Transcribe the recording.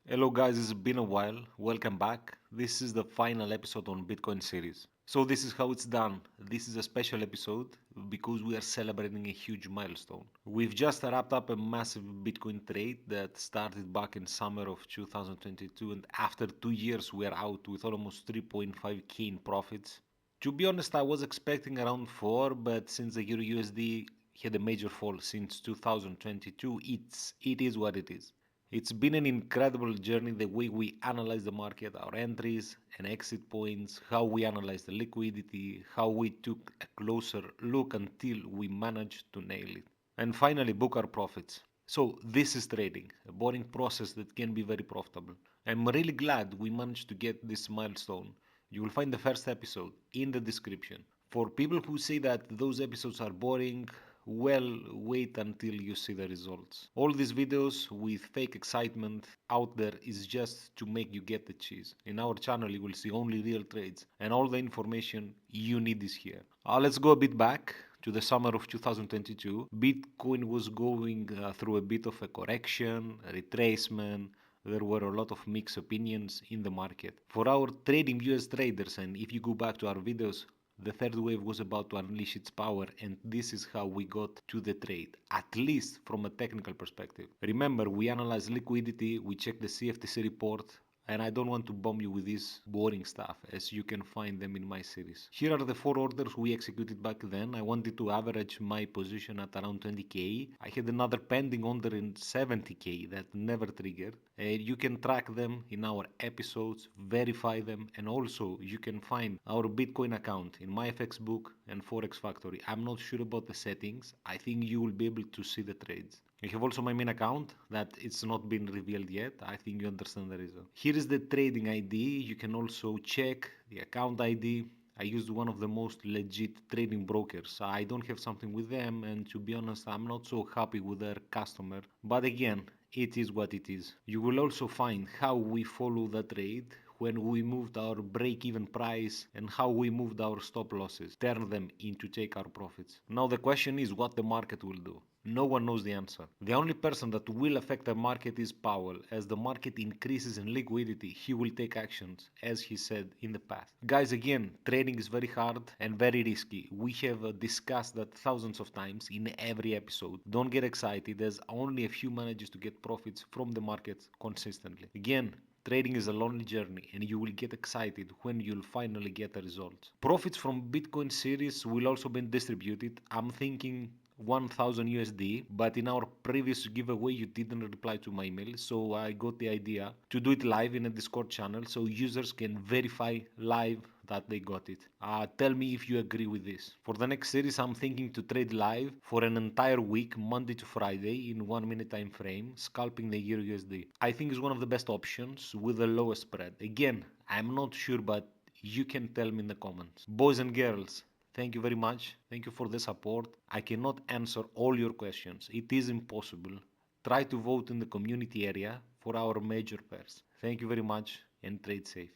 Hello guys, it's been a while. Welcome back. This is the final episode on Bitcoin series. So this is how it's done. This is a special episode because we are celebrating a huge milestone. We've just wrapped up a massive Bitcoin trade that started back in summer of 2022, and after 2 years we are out with almost 3.5k in profits. To be honest, I was expecting around 4, but since the Euro USD had a major fall since 2022, it is what it is. It's been an incredible journey the way we analyze the market, our entries and exit points, how we analyze the liquidity, how we took a closer look until we managed to nail it. And finally, book our profits. So, this is trading, a boring process that can be very profitable. I'm really glad we managed to get this milestone. You will find the first episode in the description. For people who say that those episodes are boring, well, wait until you see the results. All these videos with fake excitement out there is just to make you get the cheese. In our channel, you will see only real trades, and all the information you need is here. Let's go a bit back to the summer of 2022. Bitcoin was going through a bit of a correction, a retracement. There were a lot of mixed opinions in the market. For our trading US traders, and if you go back to our videos, the third wave was about to unleash its power, and this is how we got to the trade, at least from a technical perspective. Remember, we analyzed liquidity, we checked the CFTC report, and I don't want to bomb you with this boring stuff, as you can find them in my series. Here are the 4 orders we executed back then. I wanted to average my position at around 20k. I had another pending order in 70k that never triggered. You can track them in our episodes, verify them, and also you can find our Bitcoin account in my FX book and Forex Factory. I'm not sure about the settings. I think you will be able to see the trades. I have also my main account that it's not been revealed yet. I think you understand the reason. Here is the trading ID. You can also check the account ID. I used one of the most legit trading brokers. I don't have something with them, and to be honest, I'm not so happy with their customer. But again, it is what it is. You will also find how we follow the trade, when we moved our break-even price, and how we moved our stop losses, turn them into take our profits. Now the question is what the market will do. No one knows the answer. The only person that will affect the market is Powell. As the market increases in liquidity, he will take actions, as he said in the past. Guys, again, trading is very hard and very risky. We have discussed that thousands of times in every episode. Don't get excited, as only a few manages to get profits from the market consistently. Again, trading is a lonely journey, and you will get excited when you'll finally get the results. Profits from Bitcoin series will also be distributed. I'm thinking 1000 USD, but in our previous giveaway you didn't reply to my email, so I got the idea to do it live in a Discord channel so users can verify live that they got it. Tell me if you agree with this. For the next series, I'm thinking to trade live for an entire week, Monday to Friday, in 1 minute time frame, scalping the Euro USD. I think it's one of the best options with the lowest spread. Again, I'm not sure, but you can tell me in the comments. Boys and girls, thank you very much. Thank you for the support. I cannot answer all your questions. It is impossible. Try to vote in the community area for our major pairs. Thank you very much and trade safe.